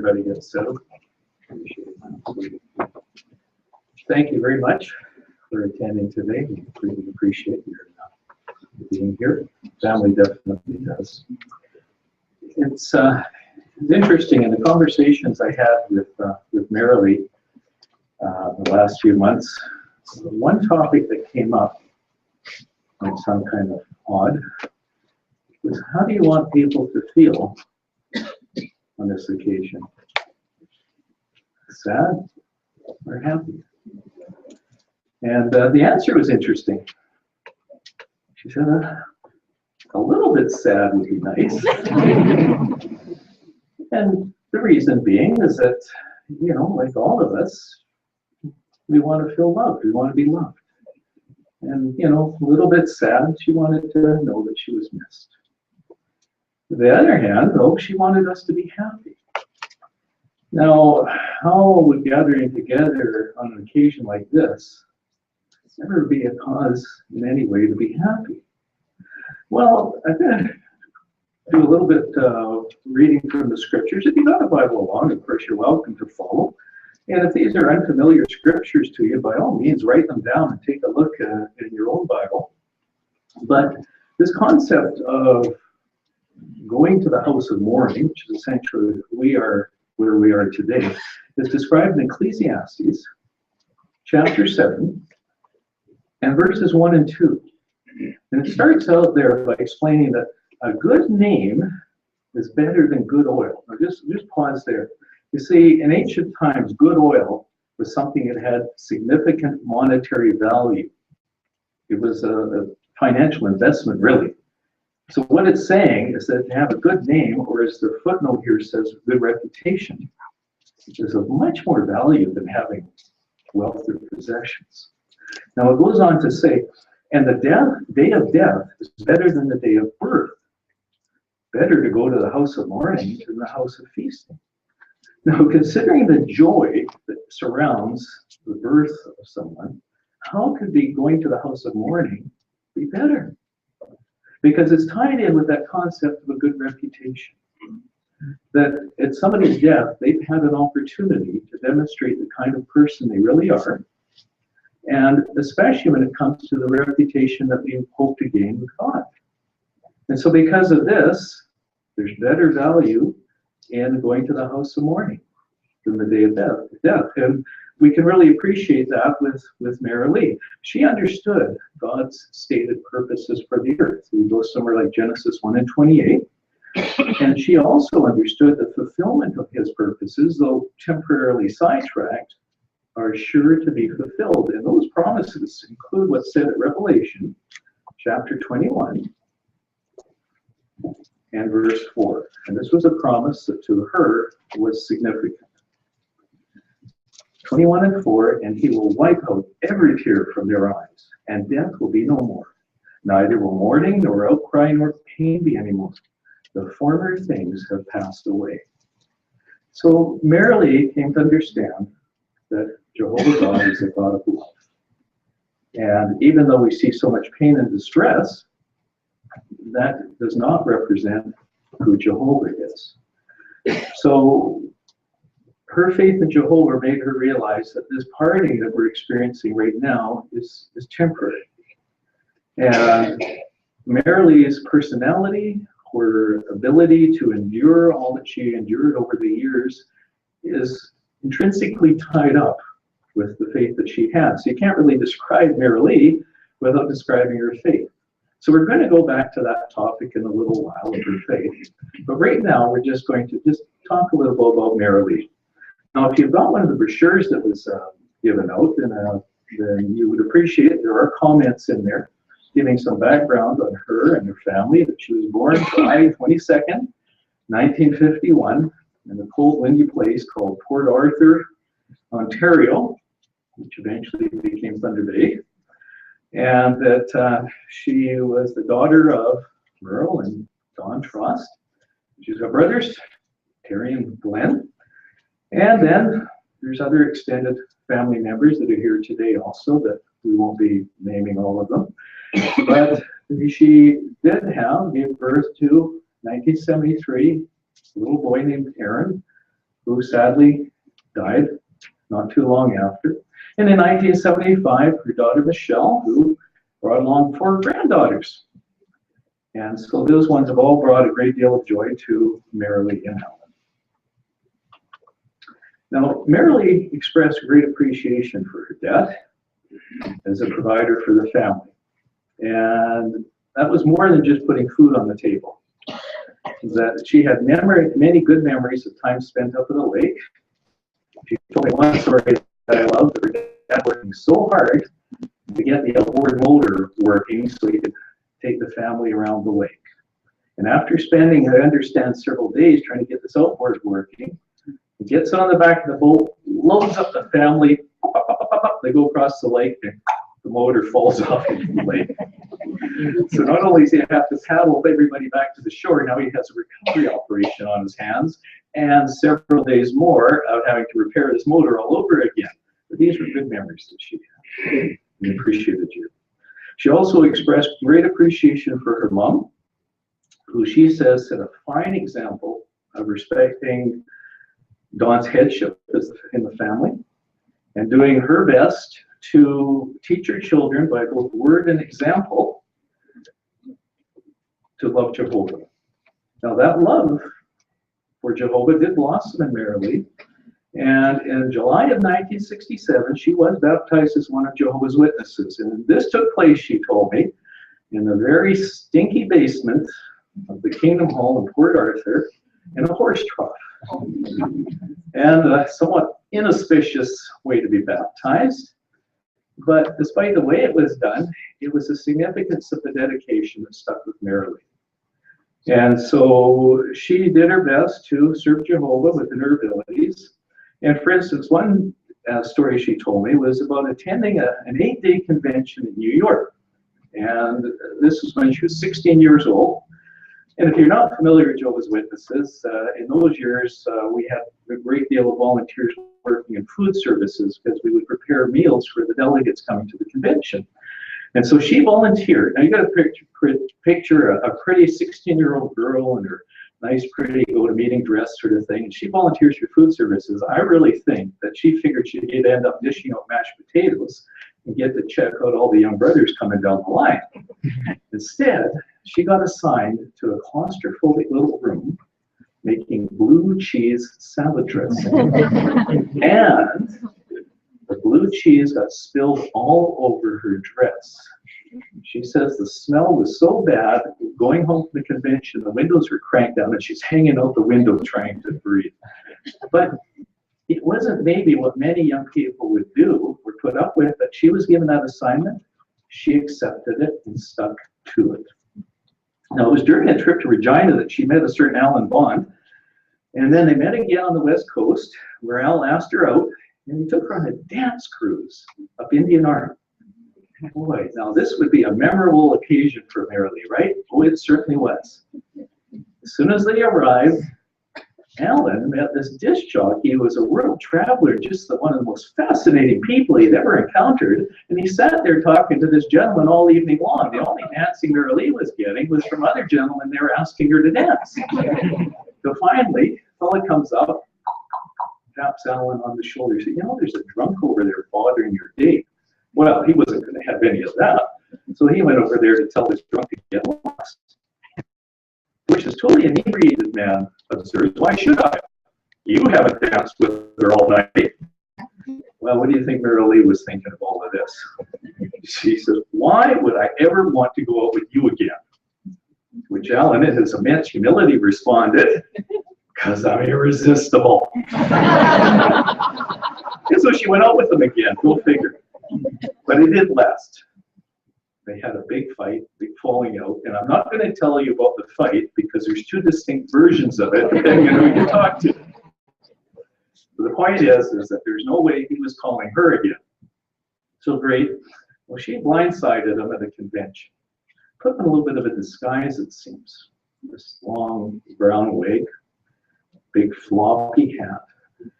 everybody gets settled. Thank you very much for attending today. We really appreciate your being here. Family definitely does. It's interesting in the conversations I had with Marilee the last few months. One topic that came up, like some kind of odd, was how do you want people to feel on this occasion? Sad or happy? And the answer was interesting. She said, a little bit sad would be nice. And the reason being is that, you know, like all of us, we want to feel loved. We want to be loved. And, you know, a little bit sad, she wanted to know that she was missed. On the other hand, though, she wanted us to be happy. Now, how would gathering together on an occasion like this never be a cause in any way to be happy? Well, I'm going to do a little bit reading from the scriptures. If you've got a Bible along, of course, you're welcome to follow. And if these are unfamiliar scriptures to you, by all means, write them down and take a look in your own Bible. But this concept of going to the house of mourning, which is essentially where we are today, is described in Ecclesiastes chapter 7 and verses 1 and 2. And it starts out there by explaining that a good name is better than good oil. Now just pause there. You see, in ancient times, good oil was something that had significant monetary value. It was a financial investment, really. So what it's saying is that to have a good name, or as the footnote here says, good reputation, is of much more value than having wealth or possessions. Now it goes on to say, and the day of death is better than the day of birth. Better to go to the house of mourning than the house of feasting. Now, considering the joy that surrounds the birth of someone, how could be going to the house of mourning be better? Because it's tied in with that concept of a good reputation. That at somebody's death, they've had an opportunity to demonstrate the kind of person they really are, and especially when it comes to the reputation that we hope to gain with God. And so because of this, there's better value in going to the house of mourning than the day of death. And we can really appreciate that with Marilee. She understood God's stated purposes for the earth. We go somewhere like Genesis 1 and 28. And she also understood the fulfillment of his purposes, though temporarily sidetracked, are sure to be fulfilled. And those promises include what's said at Revelation chapter 21 and verse 4. And this was a promise that to her was significant. 21 and 4, and he will wipe out every tear from their eyes, and death will be no more. Neither will mourning, nor outcry, nor pain be anymore. The former things have passed away. So Marilee came to understand that Jehovah God is a God of love. And even though we see so much pain and distress, that does not represent who Jehovah is. So her faith in Jehovah made her realize that this parting that we're experiencing right now is temporary. And Marilee's personality, her ability to endure all that she endured over the years, is intrinsically tied up with the faith that she has. So you can't really describe Marilee without describing her faith. So we're going to go back to that topic in a little while of her faith. But right now, we're just going to talk a little bit about Marilee. Now, if you've got one of the brochures that was given out, then you would appreciate it. There are comments in there giving some background on her and her family, that she was born July 22nd, 1951, in a cold, windy place called Port Arthur, Ontario, which eventually became Thunder Bay. And that she was the daughter of Merle and Don Trost. She's got brothers, Terry and Glenn. And then there's other extended family members that are here today also, that we won't be naming all of them. But she did give birth to, 1973, a little boy named Aaron, who who sadly died not too long after. And in 1975, her daughter Michelle, who brought along 4 granddaughters. And so those ones have all brought a great deal of joy to Marilee and Helen. Now, Marilee expressed great appreciation for her dad as a provider for the family. And that was more than just putting food on the table. That she had many good memories of time spent up at the lake. She told me one story that I loved, her dad working so hard to get the outboard motor working so he could take the family around the lake. And after spending, I understand, several days trying to get this outboard working, he gets on the back of the boat, loads up the family, they go across the lake, and the motor falls off into the lake. So not only does he have to paddle everybody back to the shore, now he has a recovery operation on his hands, and several days more of having to repair his motor all over again. But these were good memories that she had. We appreciated you. She also expressed great appreciation for her mom, who she says set a fine example of respecting Don's headship in the family and doing her best to teach her children by both word and example to love Jehovah. Now that love for Jehovah did blossom in Marilee, and in July of 1967 she was baptized as one of Jehovah's Witnesses. And this took place, she told me, in the very stinky basement of the Kingdom Hall in Port Arthur in a horse trough. And a somewhat inauspicious way to be baptized. But despite the way it was done, it was the significance of the dedication that stuck with Marilee. And so she did her best to serve Jehovah within her abilities. And for instance, one story she told me was about attending an 8-day convention in New York. And this was when she was 16 years old. And if you're not familiar with Jehovah's Witnesses, in those years, we had a great deal of volunteers working in food services because we would prepare meals for the delegates coming to the convention. And so she volunteered. Now you got to picture a pretty 16-year-old girl in her nice, pretty go-to-meeting dress sort of thing. And she volunteers for food services. I really think that she figured she'd end up dishing out mashed potatoes and get to check out all the young brothers coming down the line. Instead, she got assigned to a claustrophobic little room making blue cheese salad dressing. And the blue cheese got spilled all over her dress. She says the smell was so bad, going home from the convention, the windows were cranked down and she's hanging out the window trying to breathe. But it wasn't maybe what many young people would do or put up with, but she was given that assignment. She accepted it and stuck to it. Now, it was during a trip to Regina that she met a certain Alan Bond, and then they met again on the West Coast, where Al asked her out, and he took her on a dance cruise up Indian Arm. Boy, now this would be a memorable occasion for Marilee, right? Oh, it certainly was. As soon as they arrived, Alan met this disc jockey who was a world traveler, just one of the most fascinating people he'd ever encountered. And he sat there talking to this gentleman all evening long. The only dancing Marilee was getting was from other gentlemen they were asking her to dance. So finally, a fella comes up, taps Alan on the shoulder. He said, you know, there's a drunk over there bothering your date. Well, he wasn't going to have any of that. So he went over there to tell this drunk to get lost. Which is totally inebriated man observes, why should I? You haven't danced with her all night. Well, what do you think Marilee was thinking of all of this? She says, why would I ever want to go out with you again? Which Alan, in his immense humility, responded, because I'm irresistible. And so she went out with him again, go figure. But it didn't last. They had a big fight, big falling out, and I'm not going to tell you about the fight because there's 2 distinct versions of it, depending on who you talk to. But the point is that there's no way he was calling her again. So great. Well, she blindsided him at a convention. Put on a little bit of a disguise, it seems. This long brown wig, big floppy hat.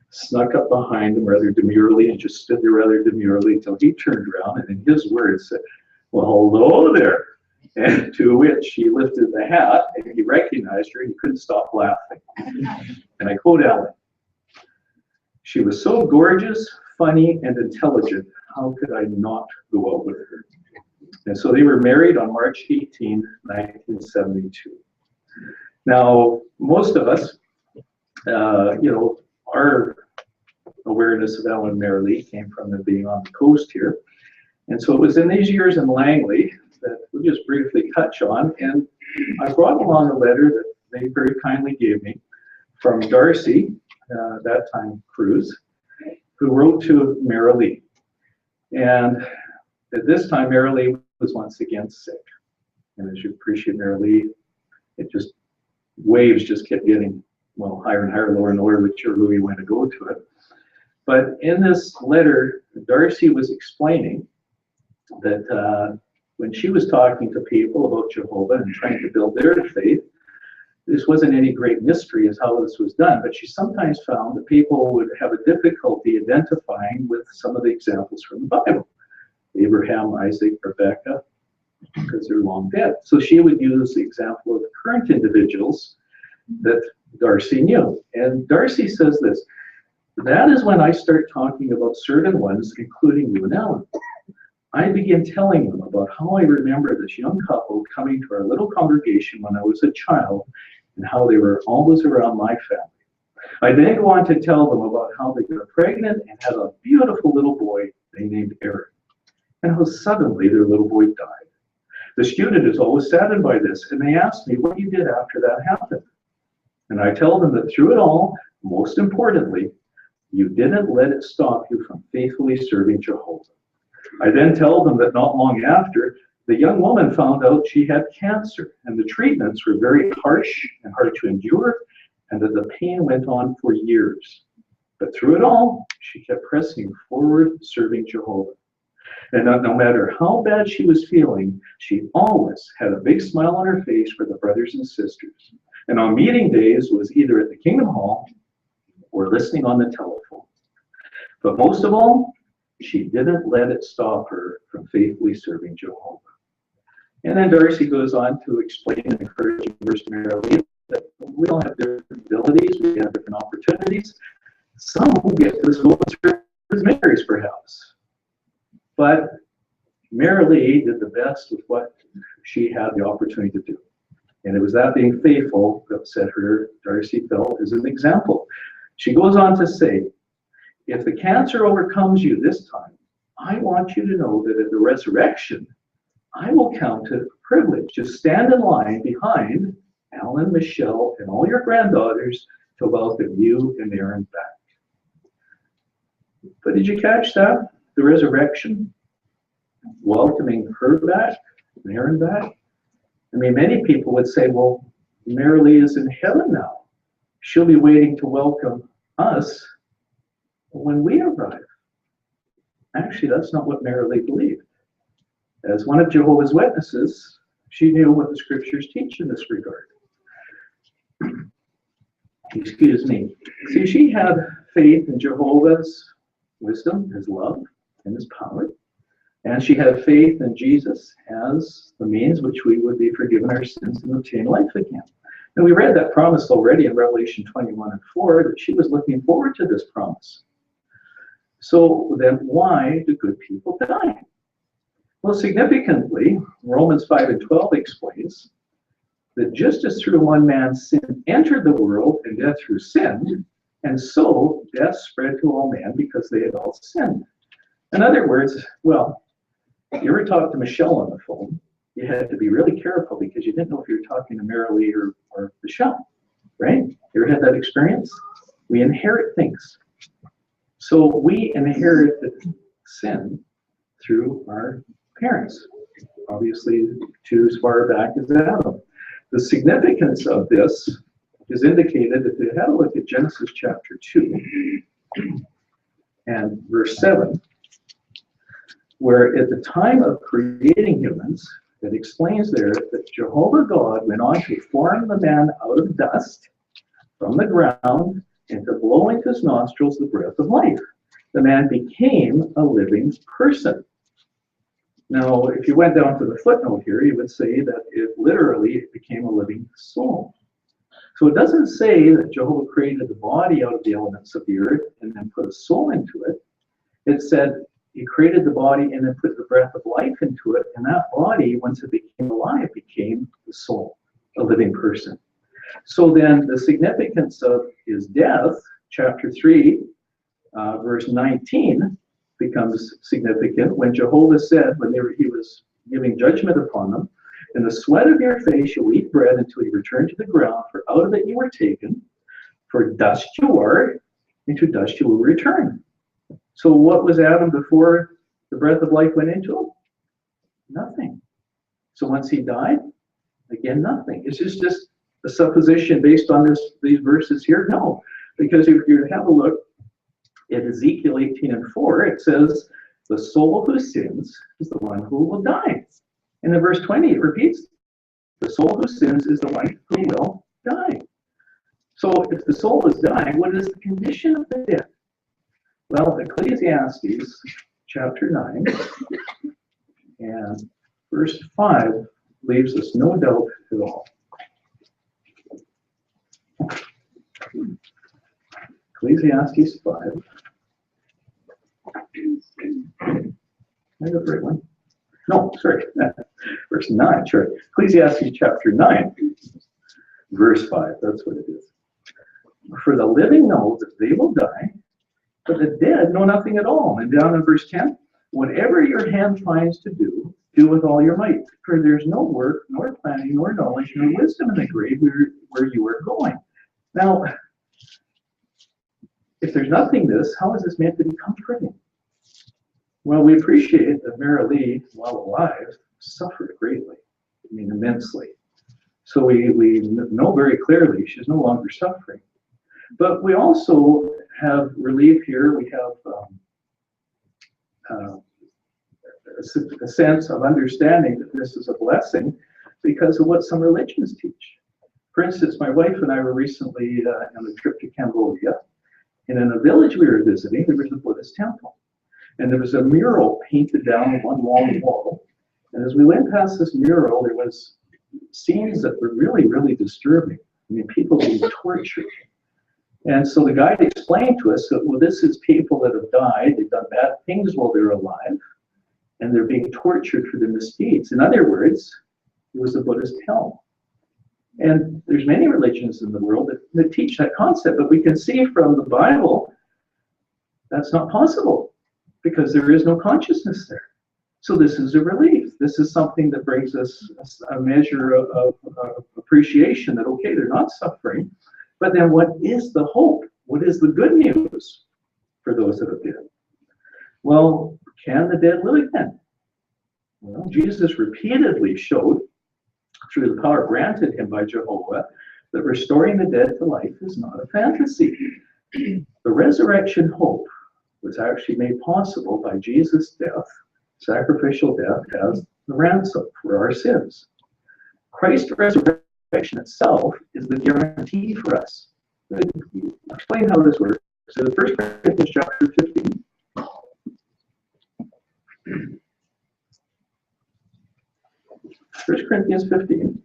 Snuck up behind him rather demurely and just stood there rather demurely until he turned around and in his words said, well, hello there. And to which she lifted the hat and he recognized her and he couldn't stop laughing. And I quote Alan, She was so gorgeous, funny, and intelligent. How could I not go out with her? And so they were married on March 18, 1972. Now, most of us, our awareness of Ellen and Marilee came from them being on the coast here. And so it was in these years in Langley that we'll just briefly touch on. And I brought along a letter that they very kindly gave me from Darcy, that time Cruz, who wrote to Marilee. And at this time, Marilee was once again sick. And as you appreciate Marilee, it just, waves just kept getting, well, higher and higher, lower and lower, whichever way you want to go to it. But in this letter, Darcy was explaining that when she was talking to people about Jehovah and trying to build their faith, this wasn't any great mystery as how this was done, but she sometimes found that people would have a difficulty identifying with some of the examples from the Bible. Abraham, Isaac, Rebecca, because they're long dead. So she would use the example of current individuals that Darcy knew. And Darcy says this, that is when I start talking about certain ones, including you and Ellen. I begin telling them about how I remember this young couple coming to our little congregation when I was a child and how they were always around my family. I then go on to tell them about how they got pregnant and had a beautiful little boy they named Eric, and how suddenly their little boy died. The student is always saddened by this, and they ask me what you did after that happened. And I tell them that through it all, most importantly, you didn't let it stop you from faithfully serving Jehovah. I then tell them that not long after, the young woman found out she had cancer, and the treatments were very harsh and hard to endure, and that the pain went on for years. But through it all, she kept pressing forward, serving Jehovah. And no matter how bad she was feeling, she always had a big smile on her face for the brothers and sisters. And on meeting days was either at the Kingdom Hall or listening on the telephone. But most of all, she didn't let it stop her from faithfully serving Jehovah. And then Darcy goes on to explain and encourage Marilee that we all have different abilities, we have different opportunities. Some will get to as well as Mary's, perhaps. But Marilee did the best with what she had the opportunity to do. And it was that being faithful that set her, Darcy felt, as an example. She goes on to say, if the cancer overcomes you this time, I want you to know that at the resurrection, I will count it a privilege to stand in line behind Alan, Michelle, and all your granddaughters to welcome you and Aaron back. But did you catch that? The resurrection, welcoming her back, and Aaron back. I mean, many people would say, well, Marilee is in heaven now. She'll be waiting to welcome us when we arrive. Actually, that's not what Marilee believed. As one of Jehovah's Witnesses, she knew what the scriptures teach in this regard. Excuse me. See, she had faith in Jehovah's wisdom, his love, and his power. And she had faith in Jesus as the means which we would be forgiven our sins and obtain life again. And we read that promise already in Revelation 21:4, that she was looking forward to this promise. So then why do good people die? Well, significantly, Romans 5:12 explains that just as through one man's sin entered the world and death through sin, and so death spread to all men because they had all sinned. In other words, well, if you ever talked to Michelle on the phone, you had to be really careful because you didn't know if you were talking to Marilee or Michelle, right? You ever had that experience? We inherit things. So we inherited sin through our parents, obviously to as far back as Adam. The significance of this is indicated if you have a look at Genesis chapter 2 and verse 7, where at the time of creating humans, it explains there that Jehovah God went on to form the man out of dust from the ground and to blow into his nostrils the breath of life. The man became a living person. Now, if you went down to the footnote here, you would say that it literally became a living soul. So it doesn't say that Jehovah created the body out of the elements of the earth and then put a soul into it. It said he created the body and then put the breath of life into it, and that body, once it became alive, became the soul, a living person. So then the significance of his death, chapter 3, verse 19, becomes significant when Jehovah said, when he was giving judgment upon them, in the sweat of your face you'll eat bread until you return to the ground, for out of it you were taken, for dust you are, and to dust you will return. So what was Adam before the breath of life went into him? Nothing. So once he died, again, nothing. Is this just a supposition based on these verses here? No, because if you have a look at Ezekiel 18:4, it says, the soul who sins is the one who will die. And in verse 20, it repeats, the soul who sins is the one who will die. So if the soul is dying, what is the condition of the dead? Well, Ecclesiastes chapter 9 and verse 5 leaves us no doubt at all. Ecclesiastes 5. I got the right one. No, sorry. Verse 9, sorry. Ecclesiastes chapter 9, verse 5. That's what it is. For the living know that they will die, but the dead know nothing at all. And down in verse 10, whatever your hand finds to do, do with all your might. For there's no work, nor planning, nor knowledge, nor wisdom in the grave where you are going. Now, if there's nothingness, how is this meant to be comforting? Well, we appreciate that Marilee, while alive, suffered greatly, I mean immensely. So we know very clearly she's no longer suffering. But we also have relief here. We have a sense of understanding that this is a blessing because of what some religions teach. For instance, my wife and I were recently on a trip to Cambodia, and in a village we were visiting, there was a Buddhist temple. And there was a mural painted down one long wall. And as we went past this mural, there was scenes that were really, really disturbing. I mean, people being tortured. And so the guide explained to us that, well, this is people that have died, they've done bad things while they're alive, and they're being tortured for their misdeeds. In other words, it was a Buddhist hell. And there's many religions in the world that teach that concept, but we can see from the Bible that's not possible because there is no consciousness there. So this is a relief. This is something that brings us a measure of appreciation that, okay, they're not suffering, but then what is the hope? What is the good news for those that have died? Well, can the dead live again? Well, Jesus repeatedly showed, through the power granted him by Jehovah, that restoring the dead to life is not a fantasy. The resurrection hope was actually made possible by Jesus' death, sacrificial death, as the ransom for our sins. Christ's resurrection itself is the guarantee for us. I'll explain how this works. So, 1 Corinthians chapter 15. 1 Corinthians 15.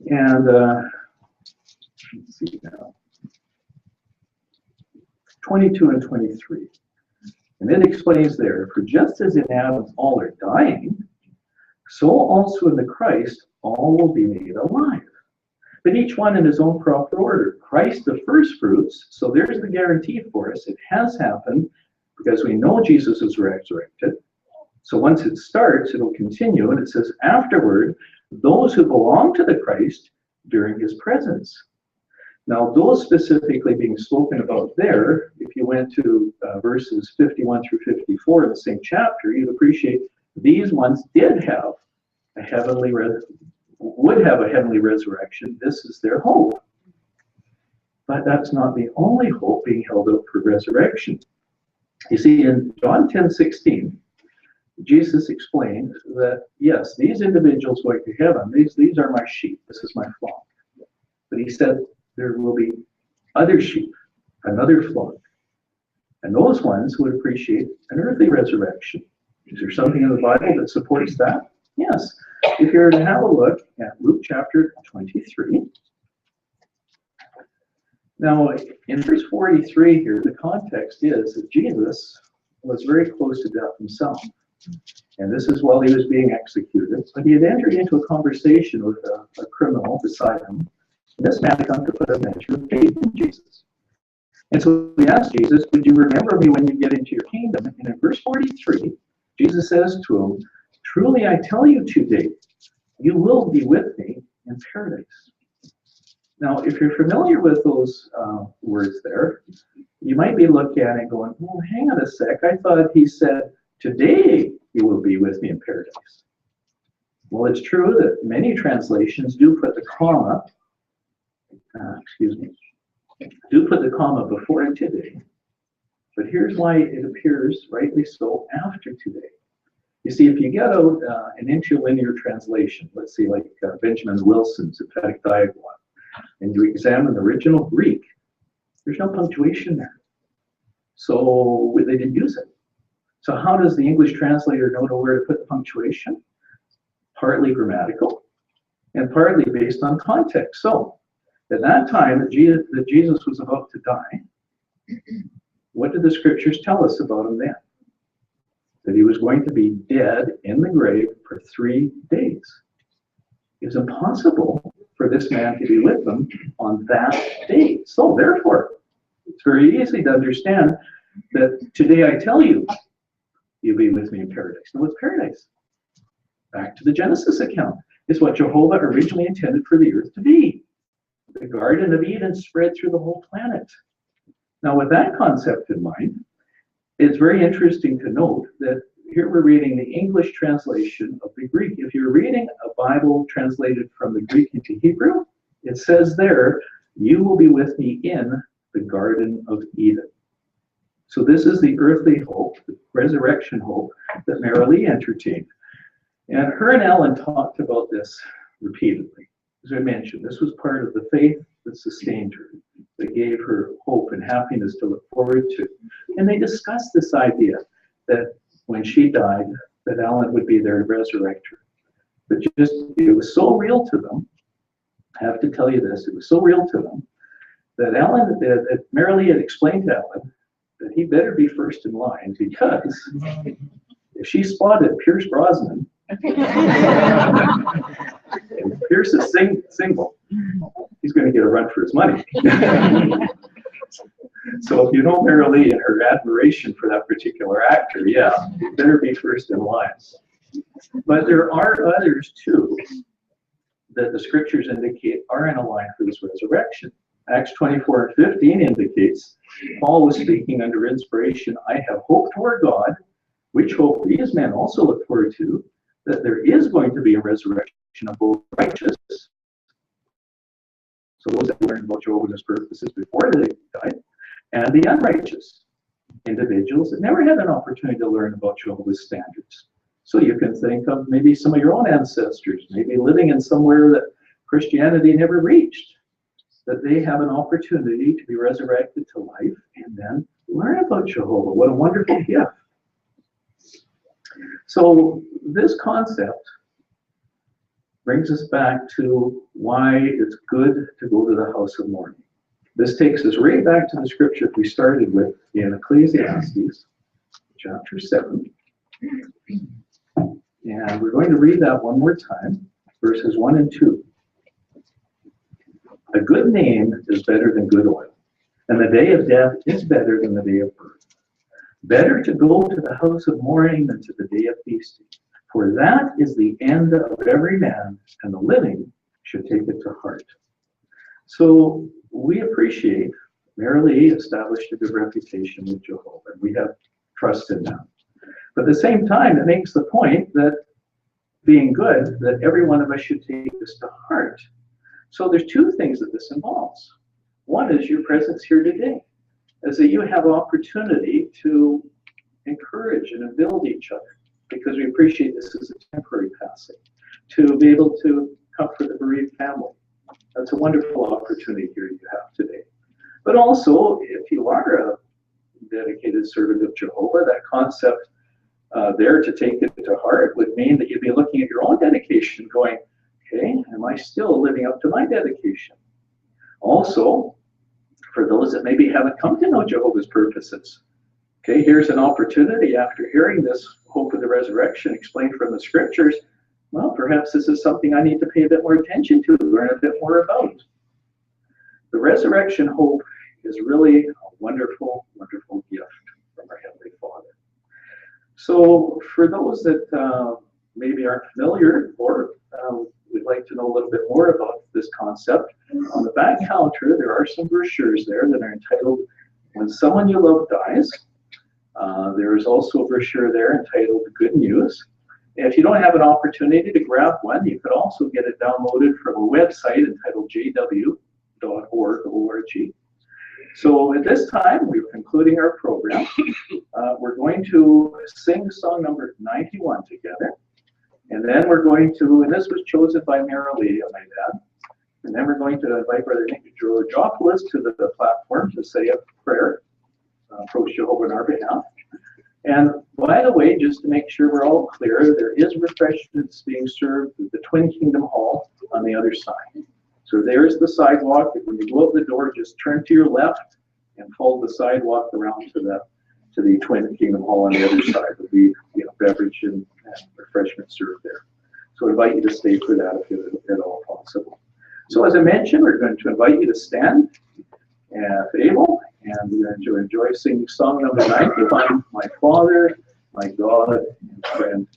And let's see now. 22 and 23. And it explains there, for just as in Adam all are dying, so also in the Christ all will be made alive. But each one in his own proper order. Christ the first fruits, so there's the guarantee for us. It has happened because we know Jesus is resurrected. So once it starts, it'll continue, and it says afterward, those who belong to the Christ during his presence. Now, those specifically being spoken about there, if you went to verses 51 through 54 in the same chapter, you'd appreciate these ones did have a heavenly would have a heavenly resurrection. This is their hope. But that's not the only hope being held out for resurrection. You see, in John 10:16, Jesus explained that, yes, these individuals going to heaven, these are my sheep, this is my flock. But he said there will be other sheep, another flock. And those ones would appreciate an earthly resurrection. Is there something in the Bible that supports that? Yes. if you're to have a look at Luke chapter 23, now in verse 43 here, the context is that Jesus was very close to death himself. And this is while he was being executed. But he had entered into a conversation with a criminal beside him. And this man had come to put a measure of faith in Jesus. And so he asked Jesus, would you remember me when you get into your kingdom? And in verse 43, Jesus says to him, truly I tell you today, you will be with me in paradise. Now, if you're familiar with those words there, you might be looking at it and going, well, hang on a sec. I thought he said, today you will be with me in paradise. Well, it's true that many translations do put the comma, do put the comma before today. But here's why it appears, rightly so, after today. You see, if you get out an interlinear translation, let's see, like Benjamin Wilson's emphatic diagram, and you examine the original Greek, there's no punctuation there. So they didn't use it. So how does the English translator know where to put the punctuation? Partly grammatical and partly based on context. So at that time that Jesus was about to die, what did the scriptures tell us about him then? That he was going to be dead in the grave for 3 days. It was impossible for this man to be with them on that day. So therefore, it's very easy to understand that today I tell you, you'll be with me in paradise. Now what's paradise? Back to the Genesis account. It's what Jehovah originally intended for the earth to be. The Garden of Eden spread through the whole planet. Now with that concept in mind, it's very interesting to note that here we're reading the English translation of the Greek. If you're reading a Bible translated from the Greek into Hebrew, it says there, you will be with me in the Garden of Eden. So this is the earthly hope, the resurrection hope that Marilee entertained. And her and Alan talked about this repeatedly. As I mentioned, this was part of the faith that sustained her, that gave her hope and happiness to look forward to. And they discussed this idea that when she died, that Alan would be there to resurrect her. But just, it was so real to them, I have to tell you this, it was so real to them, that Marilee had explained to Alan that he better be first in line, because if she spotted Pierce Brosnan, and Pierce is single, he's going to get a run for his money. So if you know Marilee and her admiration for that particular actor, yeah, you better be first in line. But there are others too that the scriptures indicate are in a line for this resurrection. Acts 24:15 indicates Paul was speaking under inspiration. I have hope toward God, which hope these men also look forward to, that there is going to be a resurrection of both righteous, so those that learned about Jehovah's purposes before they died, and the unrighteous individuals that never had an opportunity to learn about Jehovah's standards. So you can think of maybe some of your own ancestors, maybe living in somewhere that Christianity never reached, that they have an opportunity to be resurrected to life and then learn about Jehovah. What a wonderful gift. So this concept brings us back to why it's good to go to the house of mourning. This takes us right back to the scripture we started with in Ecclesiastes, chapter 7. And we're going to read that one more time, verses 1 and 2. A good name is better than good oil, and the day of death is better than the day of birth. Better to go to the house of mourning than to the day of feasting, for that is the end of every man, and the living should take it to heart. So we appreciate Marilee established a good reputation with Jehovah, and we have trust in them. But at the same time, it makes the point that being good, that every one of us should take this to heart. So there's two things that this involves. One is your presence here today, is that you have opportunity to encourage and build each other, because we appreciate this as a temporary passing, to be able to comfort the bereaved family. That's a wonderful opportunity here you have today. But also, if you are a dedicated servant of Jehovah, that concept there to take it to heart would mean that you'd be looking at your own dedication, going, okay, am I still living up to my dedication? Also, for those that maybe haven't come to know Jehovah's purposes, okay, here's an opportunity after hearing this hope of the resurrection explained from the scriptures. Well, perhaps this is something I need to pay a bit more attention to, learn a bit more about. The resurrection hope is really a wonderful, wonderful gift from our Heavenly Father. So for those that maybe aren't familiar or would like to know a little bit more about this concept, on the back counter there are some brochures there that are entitled When Someone You Love Dies. There is also a brochure there entitled Good News. And if you don't have an opportunity to grab one, you could also get it downloaded from a website entitled jw.org. So at this time, we're concluding our program. We're going to sing song number 91 together. And then we're going to, and this was chosen by Marilee, my dad. And then we're going to invite Brother Nick Georgopoulos to the platform to say a prayer, approach Jehovah on our behalf. And by the way, just to make sure we're all clear, there is refreshments being served at the Twin Kingdom Hall on the other side. So there's the sidewalk. When you go out the door, just turn to your left and follow the sidewalk around to the Twin Kingdom Hall on the other side. There'll be beverage and refreshments served there. So I invite you to stay for that if at all possible. So as I mentioned, we're going to invite you to stand if able, and we're going to enjoy singing song number 91, My Father, My God, and Friend.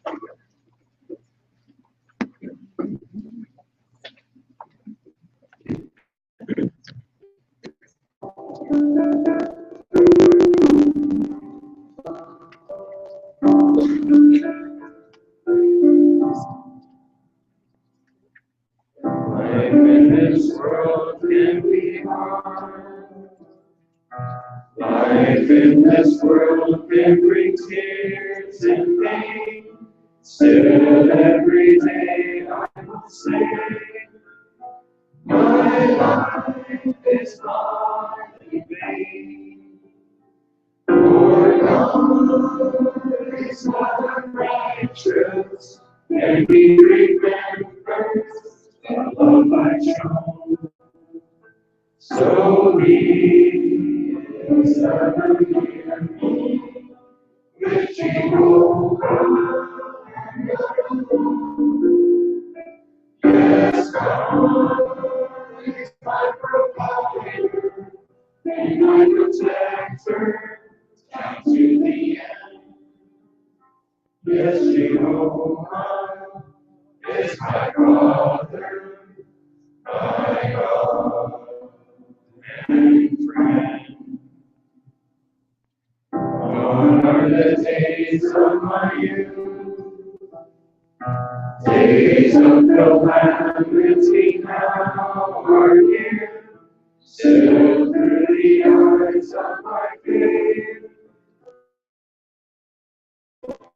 Life in this world can be hard. Life in this world can bring tears and pain. Still every day I will say, my life is not in vain. For God is not unrighteous, and He remembers the love I show. So He is ever near me, with Jehovah. Yes, God is my provider and my protector down to the end. Yes, Jehovah is my brother, my God and friend. Gone are the days of my youth, days of calamity now are here. Still through the eyes of my faith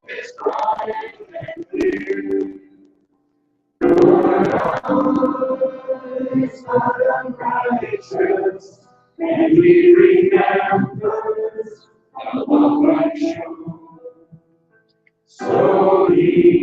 is bright and clear. Your eyes are unrighteous, and He remembers the love I show. So He